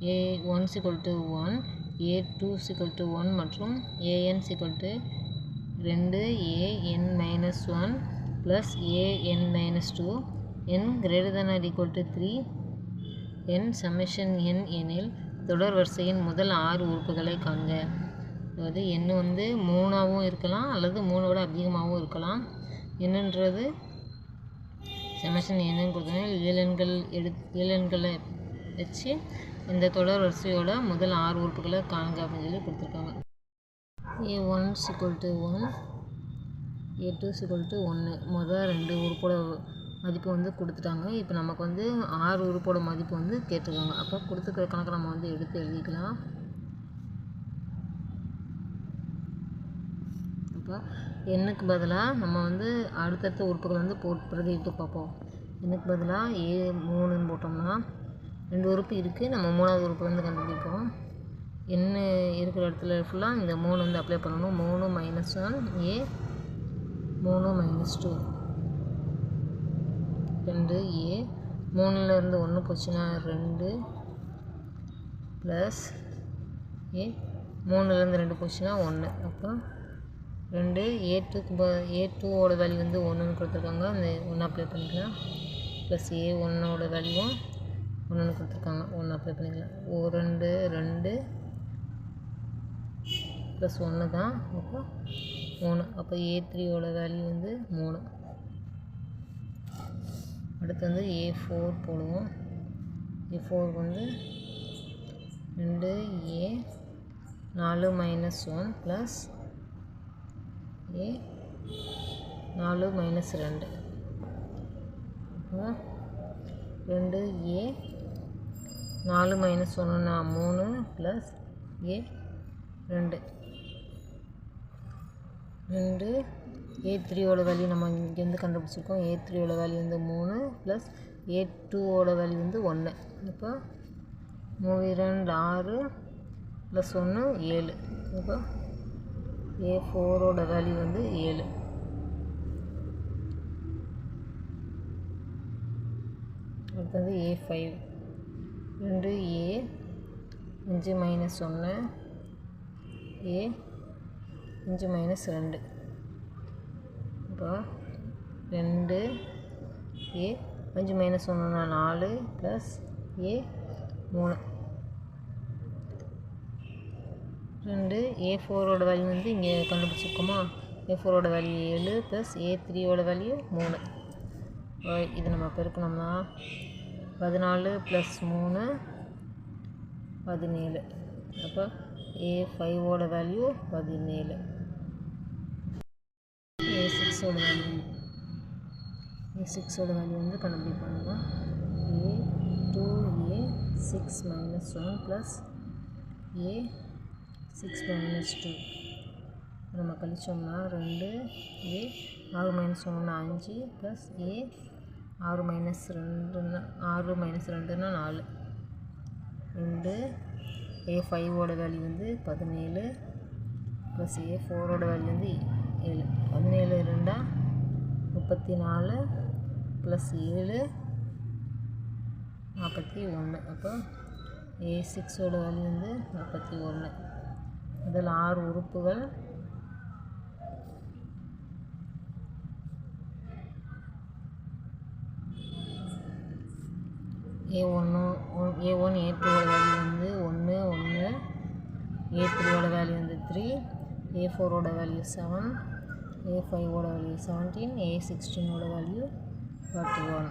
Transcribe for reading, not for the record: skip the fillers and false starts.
A1 = 1, A2 = 1 மற்றும் AN = 2 AN-1 + AN-2 n ≥ 3 n n எனில் தொடர் வரிசையின் முதல் 6 உறுப்புகளை காண்க. அதாவது n வந்து 3ஆகவும் இருக்கலாம் அல்லது 3 விட அதிகமாகவும் இருக்கலாம். என்னன்றது n கொடுத்தோன்னா ஏழெண்களை வச்சு இந்த தொடர் வரிசையோட முதல் 6 உறுப்புகளை காண்க அப்படின்னு சொல்லி கொடுத்துருக்காங்க. A1 = 1, A2 = 1 முதல் 2 உறுப்போட மதிப்பு வந்து கொடுத்துட்டாங்க. இப்போ நமக்கு வந்து 6 உறுப்போட மதிப்பு வந்து கேட்டிருக்காங்க. அப்போ கொடுத்துருக்கிற கணக்கை நம்ம வந்து எடுத்து எழுதிக்கலாம். அப்போ எண்ணுக்கு பதிலாக நம்ம வந்து அடுத்தடுத்த உறுப்புகள் வந்து பிரதியிட்டு பார்ப்போம். எண்ணுக்கு பதிலாக A3ன்னு போட்டோம்னா 2 உறுப்பு இருக்குது. நம்ம 3ஆவது உறுப்பு வந்து கண்டுபிடிப்போம். என்ன இருக்கிற இடத்துல ஃபுல்லாக இந்த 3 வந்து அப்ளை பண்ணணும். 3 - 1 A 3 - 2 2 A 3லேருந்து 1 போச்சுன்னா 2 ப்ளஸ் A 3லேருந்து 2 போச்சுன்னா 1. அப்போ 2 A2ஓட வேல்யூ வந்து 1ன்னு கொடுத்துருக்காங்க. அந்த 1 அப்ளை பண்ணிக்கலாம். ப்ளஸ் A1ஓட வேல்யூ 1ன்னு கொடுத்துருக்காங்க. 1 அப்ளை பண்ணிக்கலாம். 2 2 ப்ளஸ் 1 தான். அப்போ 3. அப்போ A3ஓட வேல்யூ வந்து 3. அடுத்து வந்து A4 போடுவோம். A4 வந்து 2 A 4 - 1 ப்ளஸ் A 4 - 2. அப்போ 2 A 4 - 1ன்னா 3 ப்ளஸ் A 2 2 A3ஓட வேல்யூ நம்ம இங்கேருந்து கண்டுபிடிச்சிருக்கோம். A3ஓட வேல்யூ வந்து 3 ப்ளஸ் A2ஓட வேல்யூ வந்து 1. இப்போ 3 2 6 ப்ளஸ் 1 7. இப்போ A4ஓட வேல்யூ வந்து 7. அடுத்தது A5 2 A 5 - 1 A 5 - 2. இப்போ 2 A 5 - 1ன்னா 4 ப்ளஸ் A 3. 2 A4ஓட வேல்யூ வந்து இங்கே கண்டுபிடிச்சிருக்கோமா. A4ஓட வேல்யூ 7 ப்ளஸ் A3ஓட வேல்யூ 3. இது நம்ம பெருக்கணும்னா 14 ப்ளஸ் 3 17. அப்போ A5ஓட வேல்யூ 17. A6ஓட வேல்யூ வந்து கண்டுபிடிப்பாங்க. A2A 6 - 1 plus A6 - 2. நம்ம கழிச்சோம்னா 2 A 6 - 1ன்னா 5 ப்ளஸ் A 6 - 2ன்னா 4. 2 A5ஓட வேல்யூ வந்து 17 ப்ளஸ் A4ஓட வேல்யூ வந்து 7. 17 2 34 ப்ளஸ் 7 41. அப்போ A6ஓட வேல்யூ வந்து 41. அதில் 6 உறுப்புகள். A1 A2ஓட வேல்யூ வந்து 1 1. A3ஓட வேல்யூ வந்து 3. A4ஓட வேல்யூ 7. A5ஓட வேல்யூ 17. A16ஓட வேல்யூ 41.